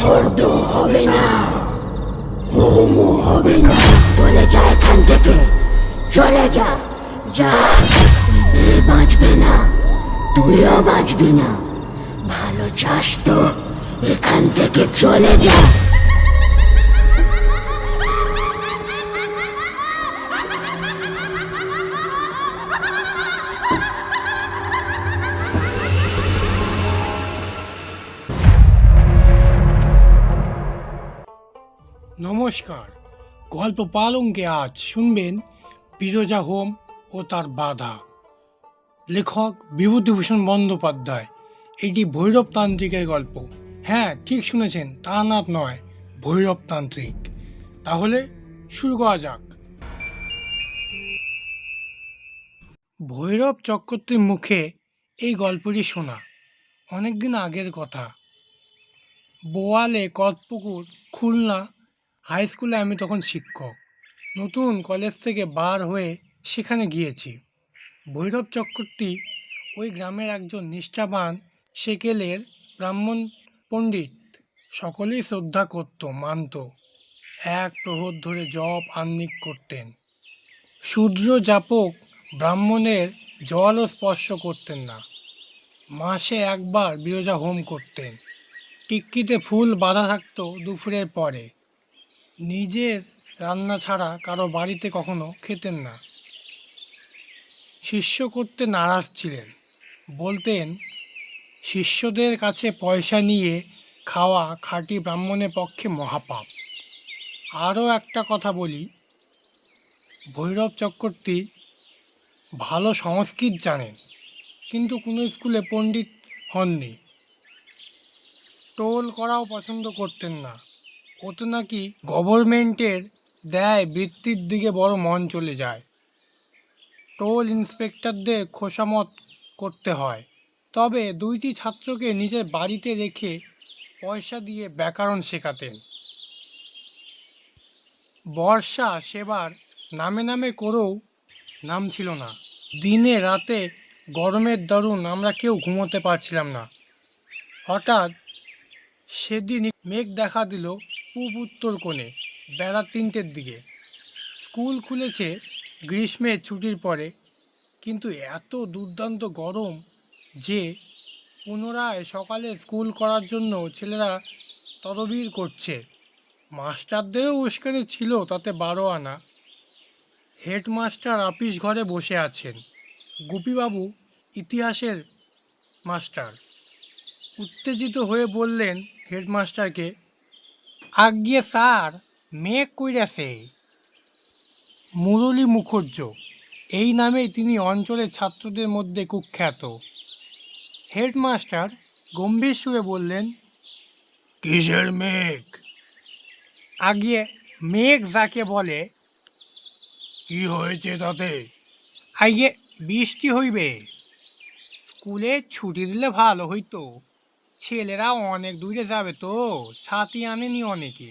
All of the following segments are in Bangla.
হর্দ হবে না, মোমো হবে না। চলে যা এখান থেকে, চলে যা, যা। মেয়ে বাঁচবে না, তুইও বাঁচবি না। ভালো চাস তো এখান থেকে চলে যা। নমস্কার, গল্প পালঙ্কে আজ শুনবেন বিরজা হোম ও তার বাধা। লেখক বিভূতিভূষণ বন্দ্যোপাধ্যায়। এটি ভৈরবতান্ত্রিকের গল্প। হ্যাঁ, ঠিক শুনেছেন, তারানাথ নয়, ভৈরবতান্ত্রিক। তাহলে শুরু করা যাক। ভৈরব চক্রবর্তীর মুখে এই গল্পটি শোনা অনেকদিন আগের কথা। বোয়ালে কদপুকুর, খুলনা হাই স্কুলে আমি তখন শিক্ষক। নতুন কলেজ থেকে বার হয়ে সেখানে গিয়েছি। ভৈরব চক্রবর্তী ওই গ্রামের একজন নিষ্ঠাবান সেকেলের ব্রাহ্মণ পণ্ডিত। সকলেই শ্রদ্ধা করত, মানত। এক প্রহর ধরে জপ আহ্নিক করতেন। শূদ্র যাপক ব্রাহ্মণের জলও স্পর্শ করতেন না। মাসে একবার বিরজা হোম করতেন। টিক্কিতে ফুল বাঁধা থাকত দুপুরের পরে। নিজের রান্না ছাড়া কারো বাড়িতে কখনো খেতেন না। শিষ্য করতে নারাজ ছিলেন। বলতেন, শিষ্যদের কাছে পয়সা নিয়ে খাওয়া খাঁটি ব্রাহ্মণের পক্ষে মহাপাপ। আরও একটা কথা বলি, ভৈরব চক্রবর্তী ভালো সংস্কৃত জানেন, কিন্তু কোনো স্কুলে পণ্ডিত হননি। টোল করাও পছন্দ করতেন না। ওতে নাকি গভর্নমেন্টের দেয় বৃত্তির দিকে বড় মন চলে যায়। টোল ইন্সপেক্টরদের খোসামত করতে হয়। তবে দুইটি ছাত্রকে নিজের বাড়িতে রেখে পয়সা দিয়ে ব্যাকরণ শেখাতেন। বর্ষা সেবার নামে নামে করেও নাম ছিল না। দিনে রাতে গরমের দরুন আমরা কেউ ঘুমোতে পারছিলাম না। হঠাৎ সেদিন মেঘ দেখা দিল পূব উত্তর কোণে বেলা 3টের দিকে। স্কুল খুলেছে গ্রীষ্মের ছুটির পরে, কিন্তু এত দুর্দান্ত গরম যে পুনরায় সকালে স্কুল করার জন্য ছেলেরা তদবির করছে। মাস্টারদেরও উস্কানি ছিল তাতে 12 আনা। হেডমাস্টার আপিস ঘরে বসে আছেন। গুপিবাবু ইতিহাসের মাস্টার উত্তেজিত হয়ে বললেন হেডমাস্টারকে, আজ্ঞে স্যার, মেঘ কইরাছে। মুরলী মুখুজ্জে, এই নামেই তিনি অঞ্চলের ছাত্রদের মধ্যে কুখ্যাত। হেডমাস্টার গম্ভীর সুরে বললেন, কিসের মেঘ? আজ্ঞে, মেঘ যাকে বলে। কি হয়েছে তাতে? আজ্ঞে, বৃষ্টি হইবে। স্কুলে ছুটি দিলে ভালো হইতো। ছেলেরা অনেক দূরে যাবে তো, ছাতি আনেনি অনেকে।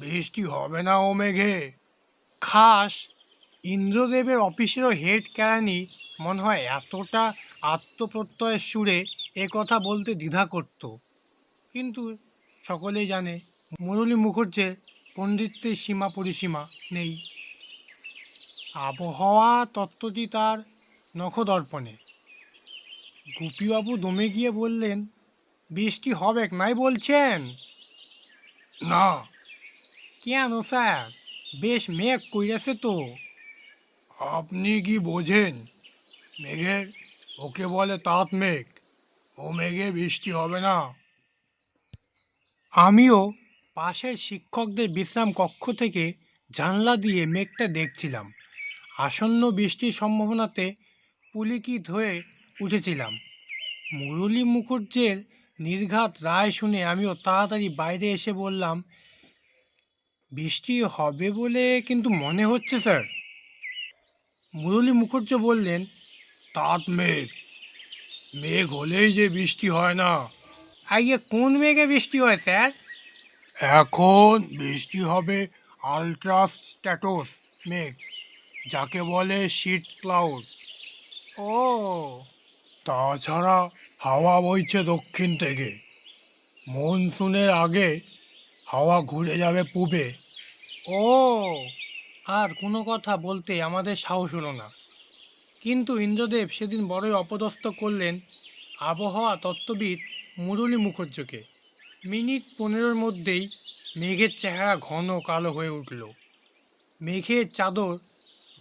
বৃষ্টি হবে না ও মেঘে। খাস ইন্দ্রদেবের অফিসেরও হেড কেরানি মনে হয় এতটা আত্মপ্রত্যয়ের সুরে এ কথা বলতে দ্বিধা করত। কিন্তু সকলেই জানে, মুরলী মুখুজ্জের পণ্ডিত্যের সীমা পরিসীমা নেই। আবহাওয়া তত্ত্বটি তার নখদর্পণে। গুপিবাবু দমে গিয়ে বললেন, বৃষ্টি হবে নাই বলছেন? না। কেন স্যার, বেশ মেঘ কইরাছে তো। আপনি কি বোঝেন? মেঘের ওকে বলে তাঁত মেঘ। ও মেঘে বৃষ্টি হবে না। আমিও পাশের শিক্ষকদের বিশ্রাম কক্ষ থেকে জানলা দিয়ে মেঘটা দেখছিলাম। আসন্ন বৃষ্টির সম্ভাবনাতে পুলিকিত হয়ে উঠেছিলাম। মুরলী মুখুজ্জের নির্ঘাত রায় শুনে আমিও তাড়াতাড়ি বাইরে এসে বললাম, বৃষ্টি হবে বলে কিন্তু মনে হচ্ছে স্যার। মুরলী মুখুজ্জে বললেন, তাঁত মেঘ। মেঘ হলেই যে বৃষ্টি হয় না। আগে কোন মেঘে বৃষ্টি হয় স্যার? এখন বৃষ্টি হবে আলট্রাস্ট্যাটোস মেঘ, যাকে বলে শিট ক্লাউড। ও, তাছাড়া হাওয়া বইছে দক্ষিণ থেকে। মনসুনের আগে হাওয়া ঘুরে যাবে পূবে। ও, আর কোনো কথা বলতে আমাদের সাহস হলো না। কিন্তু ইন্দ্রদেব সেদিন বড়ই অপদস্থ করলেন আবহাওয়া তত্ত্ববিদ মুরলী মুখার্জীকে। মিনিট 15-র মধ্যেই মেঘের চেহারা ঘন কালো হয়ে উঠল। মেঘের চাদর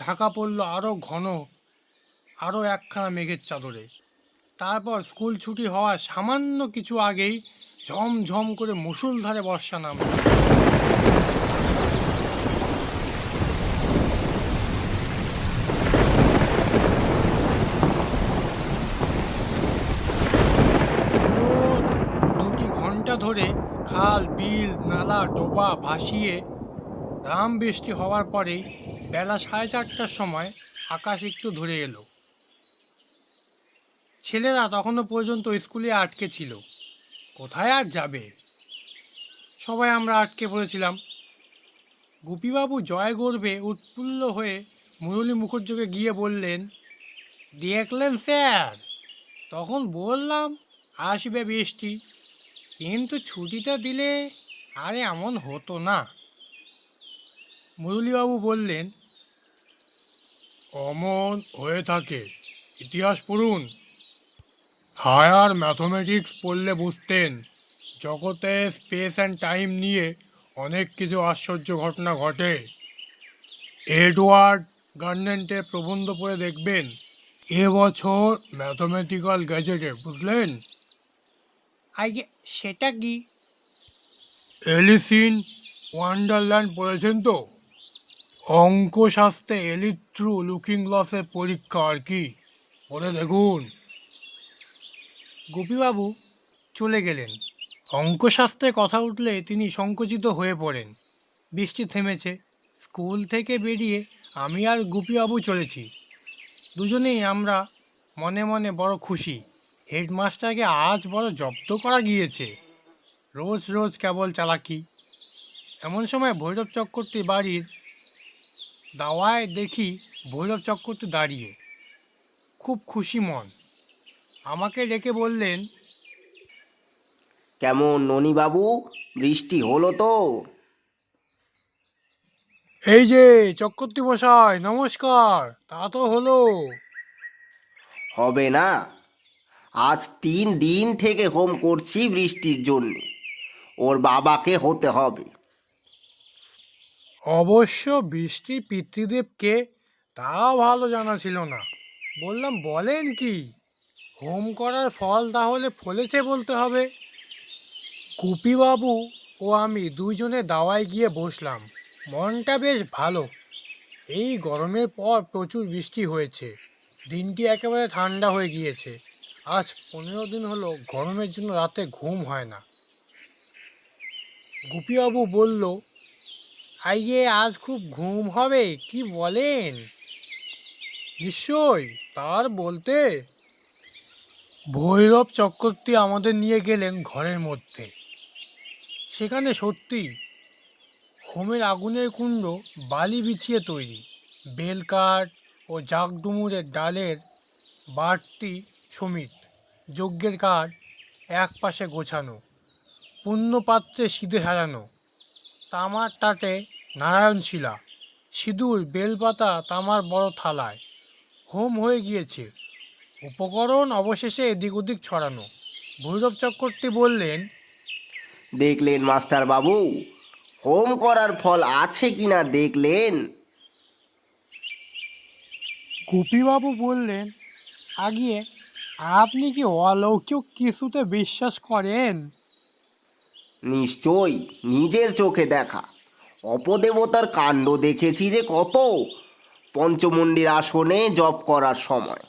ঢাকা পড়ল আরও ঘন, আরও একখানা মেঘের চাদরে। তারপর স্কুল ছুটি হওয়ার সামান্য কিছু আগেই ঝমঝম করে মুষলধারে বর্ষা নামল। পুরো 2 ঘন্টা ধরে খাল, বিল, নালা, ডোবা ভাসিয়ে রাম বৃষ্টি হওয়ার পরেই বেলা 4:30টার সময় আকাশ একটু ধরে এলো। ছেলেরা তখনও পর্যন্ত স্কুলে আটকে ছিল। কোথায় আর যাবে? সবাই আমরা আটকে পড়েছিলাম। গোপীবাবু জয় গর্বে উৎফুল্ল হয়ে মুরলী মুখার্জীকে গিয়ে বললেন, দেখলেন স্যার, তখন বললাম আসবে বৃষ্টি, কিন্তু ছুটিটা দিলে আর এমন হতো না। মুরলীবাবু বললেন, অমন হয়ে থাকে, ইতিহাস পড়ুন। হায়ার ম্যাথমেটিক্স পড়লে বুঝতেন জগতে স্পেস অ্যান্ড টাইম নিয়ে অনেক কিছু আশ্চর্য ঘটনা ঘটে। এডওয়ার্ড গার্নেন্টের প্রবন্ধ পড়ে দেখবেন এবছর ম্যাথমেটিক্যাল গ্যাজেটে, বুঝলেন? আগে সেটা কি? এলিস ইন ওয়ান্ডারল্যান্ড পড়েছেন তো? অঙ্কশাস্ত্রে এলিট থ্রু লুকিং গ্লাসের পরীক্ষা আর কি, পড়ে দেখুন। গোপীবাবু চলে গেলেন। অঙ্কশাস্ত্রের কথা উঠলে তিনি সংকুচিত হয়ে পড়েন। বৃষ্টি থেমেছে। স্কুল থেকে বেরিয়ে আমি আর গোপীবাবু চলেছি। দুজনেই আমরা মনে মনে বড় খুশি। হেডমাস্টারকে আজ বড় জব্দ করা গিয়েছে। রোজ রোজ কেবল চালাকি। এমন সময় ভৈরব চক্রবর্তী বাড়ির দাওয়ায় দেখি ভৈরব চক্রবর্তী দাঁড়িয়ে, খুব খুশি মন। আমাকে ডেকে বললেন, কেমন ননিবাবু, বৃষ্টি হলো তো? এই যে চক্রবর্তী মশাই, নমস্কার। তা তো হলো। হবে না? আজ 3 দিন থেকে হোম করছি বৃষ্টির জন্য। ওর বাবাকে হতে হবে। অবশ্য বৃষ্টি পিতৃদেবকে তা ভালো জানা ছিল না। বললাম, বলেন কি, হোম করার ফল তাহলে ফলেছে বলতে হবে। গোপীবাবু ও আমি দুইজনে দাওয়ায় গিয়ে বসলাম। মনটা বেশ ভালো। এই গরমের পর প্রচুর বৃষ্টি হয়েছে। দিনটি একেবারে ঠান্ডা হয়ে গিয়েছে। আজ 15 দিন হলো গরমের জন্য রাতে ঘুম হয় না। গোপীবাবু বলল, আইয়ে আজ খুব ঘুম হবে, কি বলেন? নিশ্চয়, তার বলতে। ভৈরব চক্রবর্তী আমাদের নিয়ে গেলেন ঘরের মধ্যে। সেখানে সত্যি হোমের আগুনের কুণ্ড বালি বিছিয়ে তৈরি। বেলকাঠ ও জাগডুমুরের ডালের বাড়তি সমিত, যজ্ঞের কাঠ এক পাশে গোছানো, পুণ্যপাত্রে সিঁদুর সাজানো, তামার তাটে নারায়ণশিলা, সিঁদুর বেলপাতা তামার বড় থালায়। হোম হয়ে গিয়েছে, উপকরণ অবশেষে এদিক ওদিক ছড়ানো। ভৈরব চক্রবর্তী বললেন, দেখলেন মাস্টার বাবু, হোম করার ফল আছে কিনা দেখলেন? গোপীবাবু বললেন, আগিয়ে আপনি কি অলৌকিক কিছুতে বিশ্বাস করেন? নিশ্চয়ই, নিজের চোখে দেখা। অপদেবতার কাণ্ড দেখেছি যে কত, পঞ্চমুণ্ডির আসনে জপ করার সময়।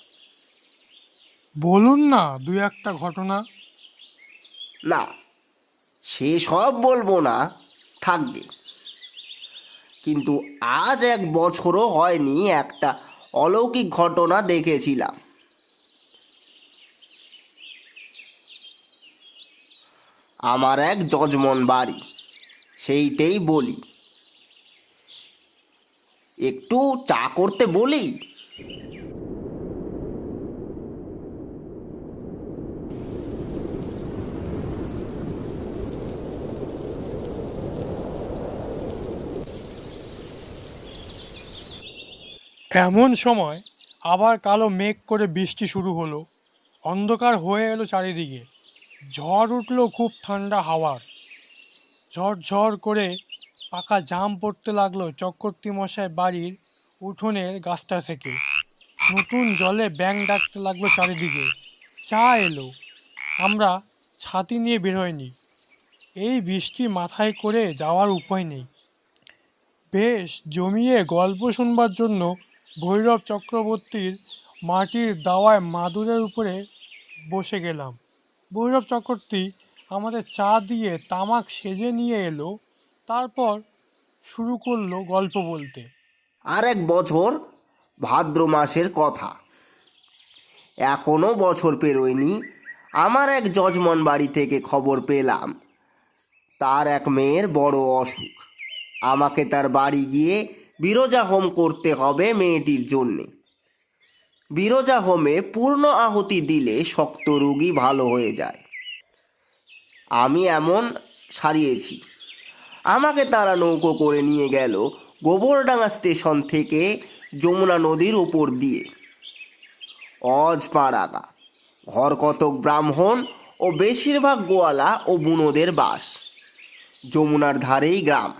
বলুন না দুই একটা ঘটনা। না, সে সব বলবো না, থাকবে। কিন্তু আজ 1 বছরও হয়নি একটা অলৌকিক ঘটনা দেখেছিলাম। আমার এক যজমন বাড়ি, সেইটাই বলি। একটু চা করতে বলি? এমন সময় আবার কালো মেঘ করে বৃষ্টি শুরু হলো। অন্ধকার হয়ে এলো চারিদিকে। ঝড় উঠলো, খুব ঠান্ডা হাওয়ার। ঝড় করে পাকা জাম পড়তে লাগলো চক্রবর্তী মশাই বাড়ির উঠোনের গাছটা থেকে। নতুন জলে ব্যাঙ ডাকতে লাগলো চারিদিকে। চা এলো। আমরা ছাতি নিয়ে বেরোয়নি। এই বৃষ্টি মাথায় করে যাওয়ার উপায় নেই। বেশ জমিয়ে গল্প শুনবার জন্য ভৈরব চক্রবর্তীর মাটির দাওয়ায় মাদুরের উপরে বসে গেলাম। ভৈরব চক্রবর্তী আমাদের চা দিয়ে তামাক সেজে নিয়ে এলো। তারপর শুরু করলো গল্প বলতে। আর এক বছর ভাদ্র মাসের কথা। এখনো বছর পেরোয়নি, আমার এক যজমান বাড়ি থেকে খবর পেলাম তার এক মেয়ের বড় অসুখ। আমাকে তার বাড়ি গিয়ে বিরজা হোম করতে হবে মেয়েটির জন্যে। বিরজা হোমে পূর্ণ আহুতি দিলে শক্ত রোগী ভালো হয়ে যায়। আমি এমন সারিয়েছি। আমাকে তারা নৌকো করে নিয়ে গেল গোবরডাঙ্গা স্টেশন থেকে যমুনা নদীর উপর দিয়ে। অজপাড়াগা, ঘর কতক ব্রাহ্মণ ও বেশিরভাগ গোয়ালা ও বুনোদের বাস। যমুনার ধারেই গ্রাম।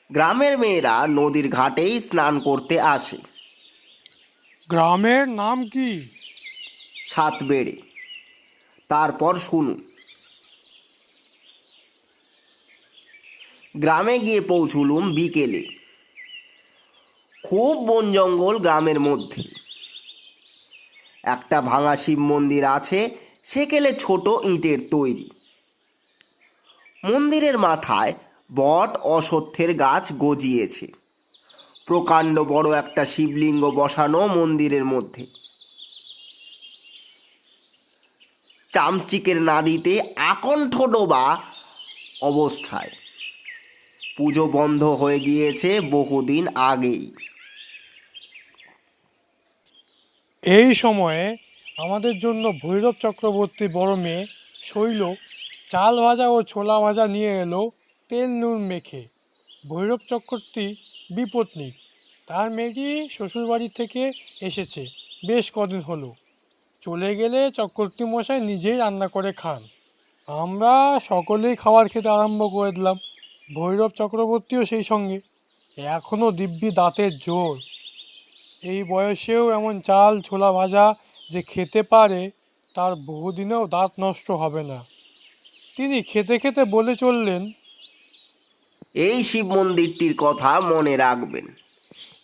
গ্রামের মেয়েরা নদীর ঘাটেই স্নান করতে আসে। গ্রামের নাম কি? সাতবেড়ে। তারপর শুনুন। গ্রামে গিয়ে পৌঁছুলুম বিকেলে। খুব বন জঙ্গল গ্রামের মধ্যে। একটা ভাঙা শিব মন্দির আছে, সেকেলে ছোট ইটের তৈরি। মন্দিরের মাথায় বট অশ্বত্থের গাছ গজিয়েছে। প্রকাণ্ড বড় একটা শিবলিঙ্গ বসানো মন্দিরের মধ্যে। চামচিকের নাদিতে আকণ্ঠ ডোবা অবস্থায়। পুজো বন্ধ হয়ে গিয়েছে বহুদিন আগেই। এই সময়ে আমাদের জন্য ভৈরব চক্রবর্তীর বড় মেয়ে শৈল চাল ভাজা ও ছোলা ভাজা নিয়ে এলো তেল নুন মেখে। ভৈরব চক্রবর্তী বিপত্নিক। তার মেয়েটি শ্বশুরবাড়ি থেকে এসেছে বেশ কদিন হলো। চলে গেলে চক্রবর্তী মশাই নিজেই রান্না করে খান। আমরা সকলেই খাবার খেতে আরম্ভ করে দিলাম, ভৈরব চক্রবর্তীও সেই সঙ্গে। এখনও দিব্যি দাঁতের জোর। এই বয়সেও এমন চাল ছোলা ভাজা যে খেতে পারে, তার বহুদিনেও দাঁত নষ্ট হবে না। তিনি খেতে খেতে বলে চললেন, এই শিব মন্দিরটির কথা মনে রাখবেন।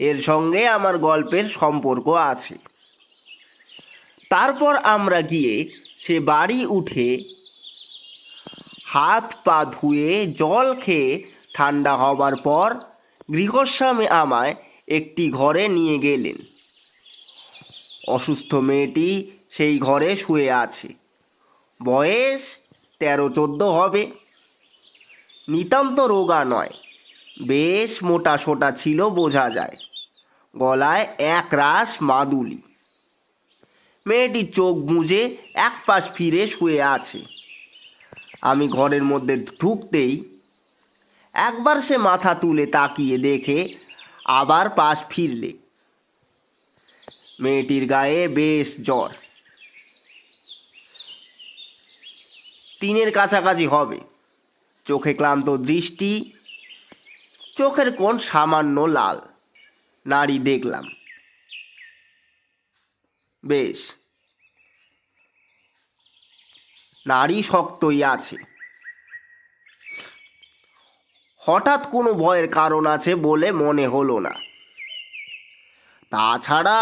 এর সঙ্গে আমার গল্পের সম্পর্ক আছে। তারপর আমরা গিয়ে সে বাড়ি উঠে হাত পা ধুয়ে জল খেয়ে ঠান্ডা হবার পর গৃহস্বামী আমায় একটি ঘরে নিয়ে গেলেন। অসুস্থ মেয়েটি সেই ঘরে শুয়ে আছে। বয়স 13-14 হবে। নিতান্ত রোগা নয়, বেশ মোটা সোটা ছিল বোঝা যায়। গলায় এক রাশ মাদুলি। মেয়েটি চোখ বুজে এক পাশ ফিরে শুয়ে আছে। আমি ঘরের মধ্যে ঢুকতেই একবার সে মাথা তুলে তাকিয়ে দেখে আবার পাশ ফিরলে। মেয়েটির গায়ে বেশ জ্বর। 3-এর কাছাকাছি হবে। চোখে ক্লান্ত দৃষ্টি, চোখের কোণ সামান্য লাল। নাড়ি দেখলাম, বেশ নাড়ি শক্তই আছে। হঠাৎ কোনো ভয়ের কারণ আছে বলে মনে হলো না। তাছাড়া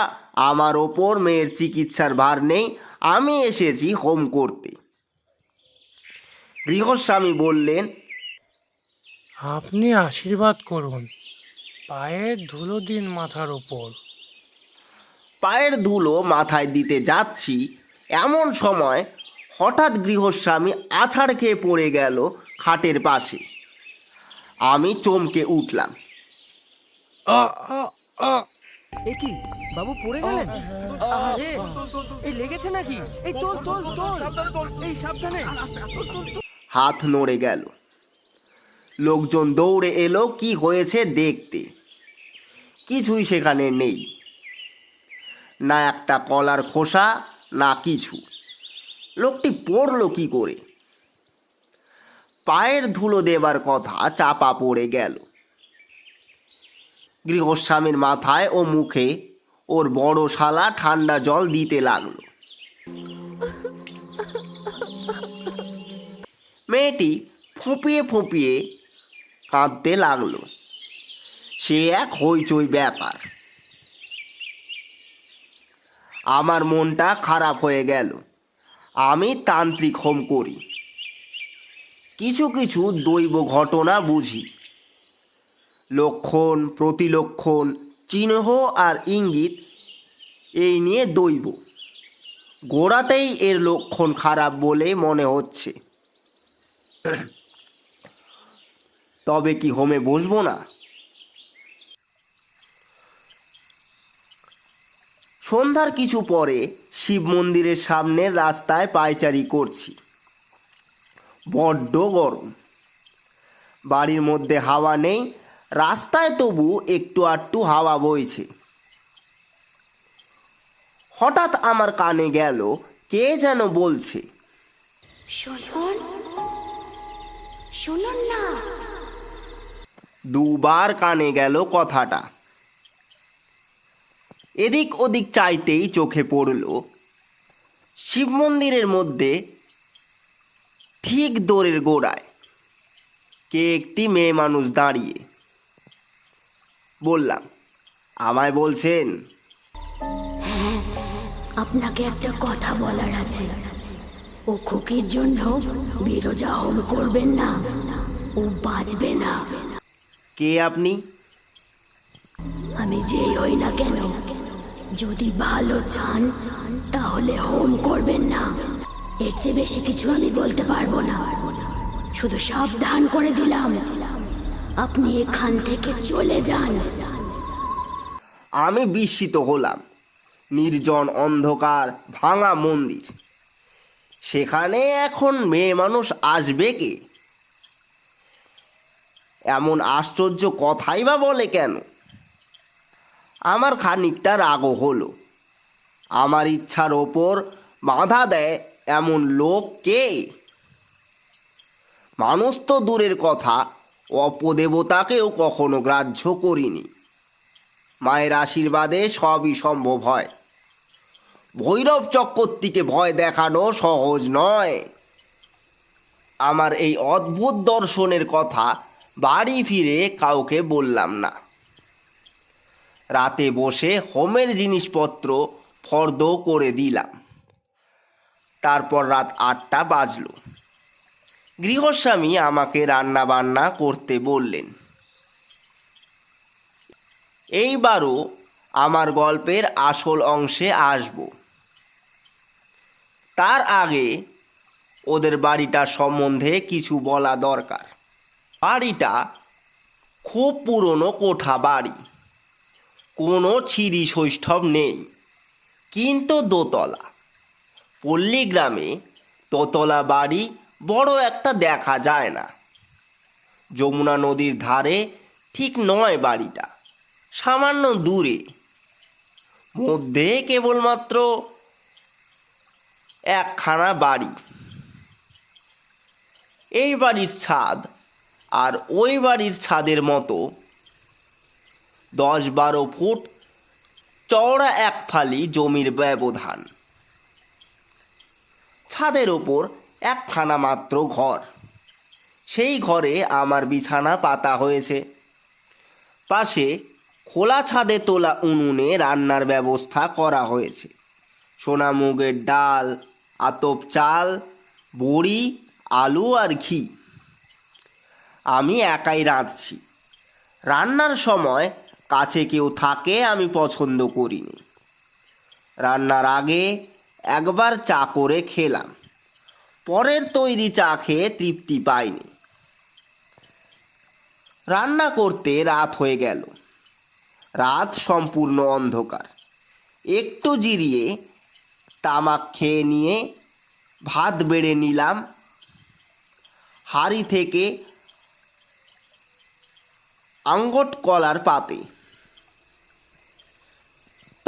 আমার ওপর মেয়ের চিকিৎসার ভার নেই, আমি এসেছি হোম করতে। গৃহস্বামী বললেন, আপনি আশীর্বাদ করুন, পায়ের ধুলো দিন মাথার ওপর। পায়ের ধুলো মাথায় দিতে যাচ্ছি, এমন সময় হঠাৎ গৃহস্বামী আছাড় খেয়ে পড়ে গেল খাটের পাশে। আমি চমকে উঠলাম। এ কি বাবু পড়ে গেলেন? আরে এই লেগেছে নাকি? এই তোল তোল তোল, এই সাবধানে। হাত নড়ে গেল। লোকজন দৌড়ে এলো কি হয়েছে দেখতে। কিছুই সেখানে নেই, না একটা কলার খোসা, না কিছু। লোকটি পড়ল কি করে? পায়ের ধুলো দেবার কথা চাপা পড়ে গেল। গৃহস্বামীর মাথায় ও মুখে ওর বড় শালা ঠান্ডা জল দিতে লাগলো। মেয়েটি ফুঁপিয়ে ফুঁপিয়ে কাঁদতে লাগলো। সে এক হইচই ব্যাপার। আমার মনটা খারাপ হয়ে গেল। আমি তান্ত্রিক হোম করি, কিছু কিছু দৈব ঘটনা বুঝি। লক্ষণ, প্রতিলক্ষণ, চিহ্ন আর ইঙ্গিত এই নিয়ে দৈব। গোড়াতেই এর লক্ষণ খারাপ বলে মনে হচ্ছে। তবে কি হোমে বসবো না? সন্ধ্যার কিছু পরে শিব মন্দিরের সামনের রাস্তায় পায়চারি করছি। বড্ড গরম। বাড়ির মধ্যে হাওয়া নেই, রাস্তায় তবু একটু আধটু হাওয়া বইছে। হঠাৎ আমার কানে গেল কে যেন বলছে, শুনুন, শুনুন না। দুবার কানে গেল কথাটা। এদিক ওদিক চাইতেই চোখে পড়ল শিব মন্দিরের মধ্যে ঠিক দোরের গোড়ায় কে একটি মেয়ে মানুষ দাঁড়িয়ে। বললাম, আমায় বলছেন? আপনাকে একটা কথা বলার আছে। ও খুকির জন্য বিরজা হোম করবেন না, ও বাঁচবে না। কে আপনি? আমি যেই হই না কেন, যদি ভালো চান তাহলে হোম করবেন না। এর চেয়ে বেশি কিছু আমি বলতে পারবো না। শুধু সাবধান করে দিলাম, আপনি এখান থেকে চলে যান। আমি বিস্মিত হলাম। নির্জন অন্ধকার ভাঙা মন্দির, সেখানে এখন মেয়ে মানুষ আসবে কে? এমন আশ্চর্য কথাই বা বলে কেন? আমার খানিকটা রাগও হলো। আমার ইচ্ছার ওপর বাধা দেয় এমন লোক কে? মানুষ তো দূরের কথা, অপদেবতাকেও কখনো গ্রাহ্য করিনি। মায়ের আশীর্বাদে সবই সম্ভব হয়। ভৈরব চক্রবর্তীকে ভয় দেখানো সহজ নয়। আমার এই অদ্ভুত দর্শনের কথা বাড়ি ফিরে কাউকে বললাম না। রাতে বসে হোমের জিনিসপত্র ফর্দ করে দিলাম। তারপর রাত 8টা বাজল। গৃহস্বামী আমাকে রান্না বান্না করতে বললেন। এইবারও আমার গল্পের আসল অংশে আসব। তার আগে ওদের বাড়িটার সম্বন্ধে কিছু বলা দরকার। বাড়িটা খুব পুরনো কোঠা বাড়ি, কোনো ছিরি সৌষ্ঠব নেই, কিন্তু দোতলা। পল্লী গ্রামে দোতলা বাড়ি বড় একটা দেখা যায় না। যমুনা নদীর ধারে ঠিক নয় বাড়িটা, সামান্য দূরে। মধ্যে কেবলমাত্র একখানা বাড়ি। এই বাড়ির ছাদ আর ওই বাড়ির ছাদের মতো 10-12 ফুট চওড়া এক ফালি জমির ব্যবধান। ছাদের ওপর একখানা মাত্র ঘর। সেই ঘরে আমার বিছানা পাতা হয়েছে। পাশে খোলা ছাদে তোলা উনুনে রান্নার ব্যবস্থা করা হয়েছে। সোনা মুগের ডাল, আতপ চাল, বড়ি, আলু আর ঘি। আমি একাই রাঁধছি। রান্নার সময় কাছে কেউ থাকে আমি পছন্দ করিনি। রান্নার আগে একবার চা করে খেলাম, পরের তৈরি চা খেয়ে তৃপ্তি পাইনি। রান্না করতে রাত হয়ে গেল। রাত সম্পূর্ণ অন্ধকার। একটু জিরিয়ে তামাক খেয়ে নিয়ে ভাত বেড়ে নিলাম। হাঁড়ি থেকে আঙ্গট কলার পাতে।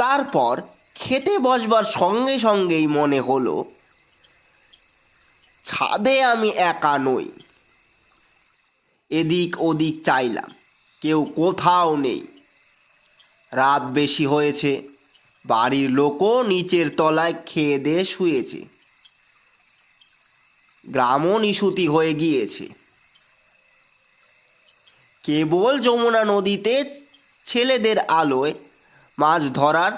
তারপর খেতে বসবার সঙ্গে সঙ্গেই মনে হলো ছাদে আমি একা নই। এদিক ওদিক চাইলাম, কেউ কোথাও নেই। রাত বেশি হয়েছে, বাড়ির লোকও নিচের তলায় খেয়ে দিয়ে শুয়েছে। গ্রামও নিশুতি হয়ে গিয়েছে। কেবল যমুনা নদীতে ছেলেদের আলোয় মাছ ধরার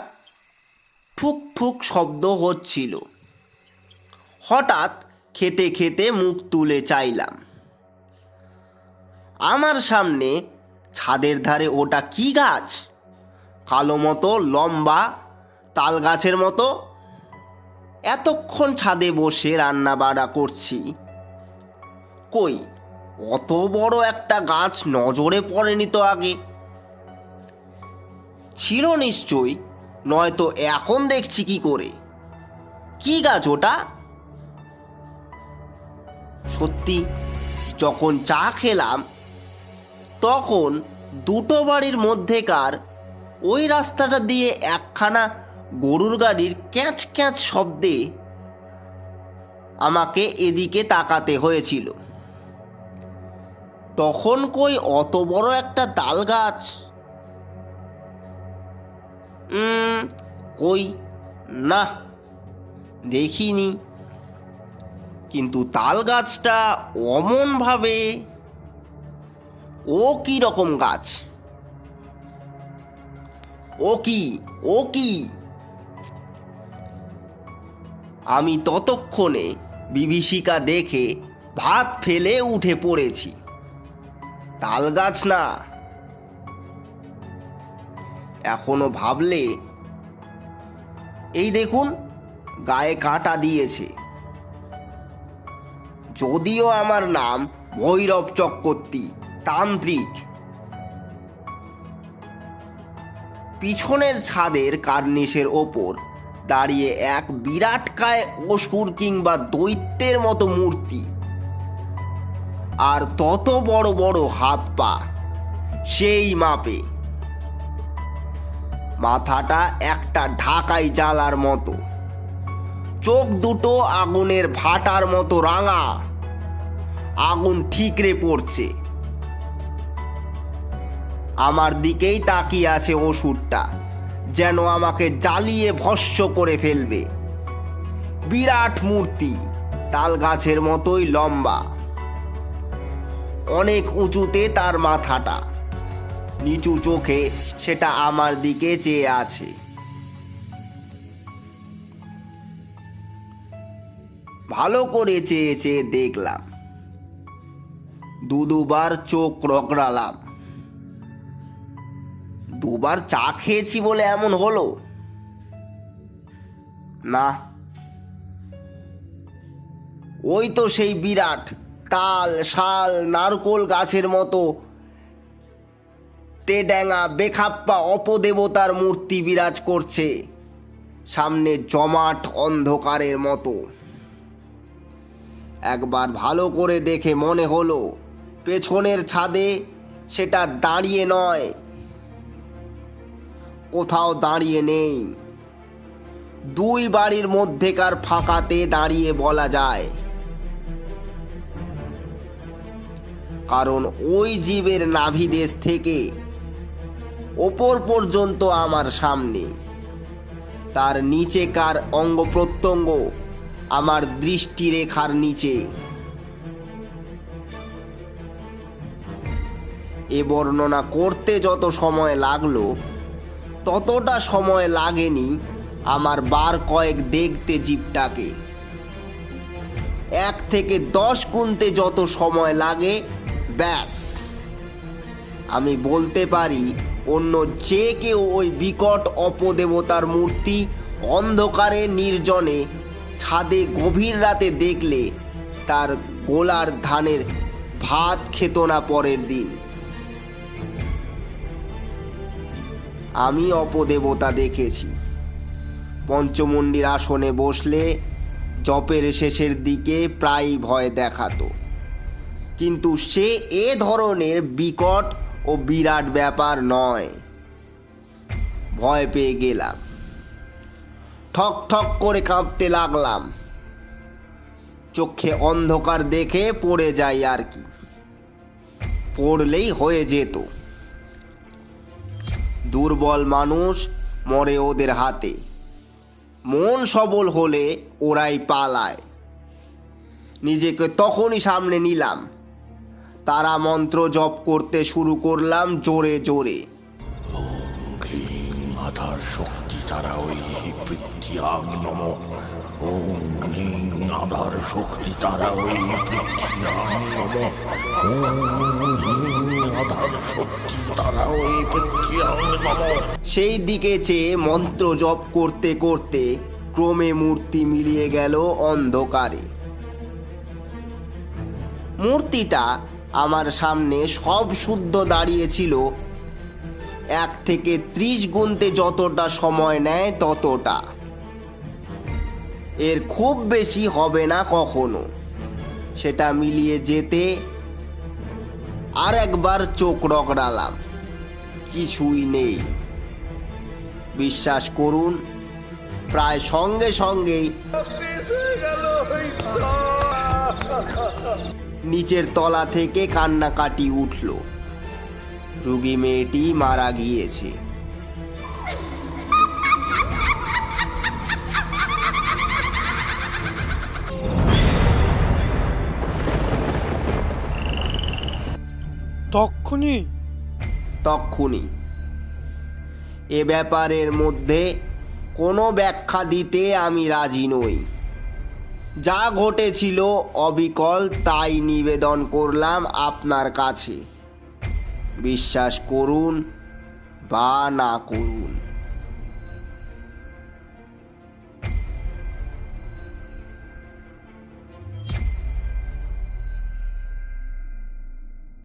ঠুক ঠুক শব্দ হচ্ছিল। হঠাৎ খেতে খেতে মুখ তুলে চাইলাম। আমার সামনে ছাদের ধারে ওটা কি গাছ? কালো মতো, লম্বা, তাল গাছের মতো। এতক্ষণ ছাদে বসে রান্না বাড়া করছি, কই অত বড় একটা গাছ নজরে পড়েনি তো আগে। ছিল নিশ্চয়ই, নয়তো এখন দেখছি কি করে। কি গাছ ওটা? সত্যি, যখন চা খেলাম তখন দুটো বাড়ির মধ্যেকার ওই রাস্তাটা দিয়ে একখানা গরুর গাড়ির ক্যাঁচ ক্যাঁচ শব্দে আমাকে এদিকে তাকাতে হয়েছিল। তখন কই অত বড় একটা তাল গাছ? কই না, দেখিনি। কিন্তু তাল গাছটা অমন ভাবে, ও কি রকম গাছ? ও কি? আমি ততক্ষণে বিভীষিকা দেখে ভাত ফেলে উঠে পড়েছি। তাল গাছ না। এখনো ভাবলে এই দেখুন, গায়ে কাঁটা দিয়েছে। যদিও আমার নাম ভৈরব চক্রবর্তী, তান্ত্রিক। পিছনের ছাদের কার্নিশের ওপর দাঁড়িয়ে এক বিরাটকায় অসুর কিংবা দৈত্যের মতো মূর্তি, আর তত বড় বড় হাত পা সেই মাপে। মাথাটা একটা ঢাকাই জ্বালার মতো, চোখ দুটো আগুনের ভাটার মতো রাঙা, আগুন ঠিকরে পড়ছে। আমার দিকেই তাকিয়ে আছে অসুরটা, যেন আমাকে জ্বালিয়ে ভস্ম করে ফেলবে। বিরাট মূর্তি, তাল গাছের মতোই লম্বা, অনেক উঁচুতে তার মাথাটা। নিচু চোখে সেটা আমার দিকে চেয়ে আছে। ভালো করে চেয়ে চেয়ে দেখলাম, দুবার চোখ রগড়ালাম। দুবার চা খেয়েছি বলে এমন হলো না। ওই তো সেই বিরাট তাল, শাল, নারকোল গাছের মতো তেড্যাঙা বেখাপ্পা অপদেবতার মূর্তি বিরাজ করছে সামনে জমাট অন্ধকারের মতো। একবার ভালো করে দেখে মনে হলো পেছনের ছাদে সেটা দাঁড়িয়ে নয়, কোথাও দাঁড়িয়ে নেই। দুই বাড়ির মধ্যেকার ফাঁকাতে দাঁড়িয়ে বলা যায়, কারণ ওই জীবের নাভিদেশ থেকে ওপর পর্যন্ত আমার সামনে, তার নিচেকার অঙ্গ প্রত্যঙ্গ আমার দৃষ্টিরেখার নিচে। এ বর্ণনা করতে যত সময় লাগলো ততটা সময় লাগেনি আমার বার কয়েক দেখতে জীবটাকে। 1 থেকে 10 গুনতে যত সময় লাগে, ব্যাস আমি বলতে পারি অন্য যে কেউ ওই বিকট অপদেবতার মূর্তি অন্ধকারে নির্জনে ছাদে গভীর রাতে দেখলে তার গোলার ধানের ভাত খেত না পরের দিন। আমি অপদেবতা দেখেছি। পঞ্চমুণ্ডির আসনে বসলে জপের শেষের দিকে প্রায় ভয় দেখাতো, কিন্তু সে এ ধরনের বিকট ও বিরাট ব্যাপার নয়। ভয় পেয়ে গেলাম। ঠক ঠক করে কাঁপতে লাগলাম। চোখে অন্ধকার দেখে পড়ে যাই আর কি, পড়লেই হয়ে যেত। দুর্বল মানুষ মরে ওদের হাতে, মন সবল হলে ওরাই পালায়। নিজেকে তখনই সামনে নিলাম, তারা মন্ত্র জপ করতে শুরু করলাম জোরে জোরে। আধার শক্তি তারা ওই পৃথ্বীয়াং নম। ওম ক্লীং আধার শক্তি তারা ওই পৃথ্বীয়াং নম। ওম ক্লীং আধার শক্তি তারা ওই পৃথ্বীয়াং নম। সেই দিকে চেয়ে মন্ত্র জপ করতে করতে ক্রমে মূর্তি মিলিয়ে গেল অন্ধকারে। মূর্তিটা আমার সামনে সব শুদ্ধ দাঁড়িয়েছিল। 1 থেকে 30 গুনতে যতটা সময় নেয় ততটা, এর খুব বেশি হবে না কখনো। সেটা মিলিয়ে যেতে আর একবার চোখ রগড়ালাম, কিছুই নেই। বিশ্বাস করুন, প্রায় সঙ্গে সঙ্গেই নিচের তলা থেকে কান্নাকাটি উঠল। রোগী মেয়েটি মারা গিয়েছে। তক্ষুনি এ ব্যাপারের মধ্যে কোনো ব্যাখ্যা দিতে আমি রাজি নই। যা ঘটেছিল অবিকল তাই নিবেদন করলাম আপনার কাছে। বিশ্বাস করুন বা না করুন।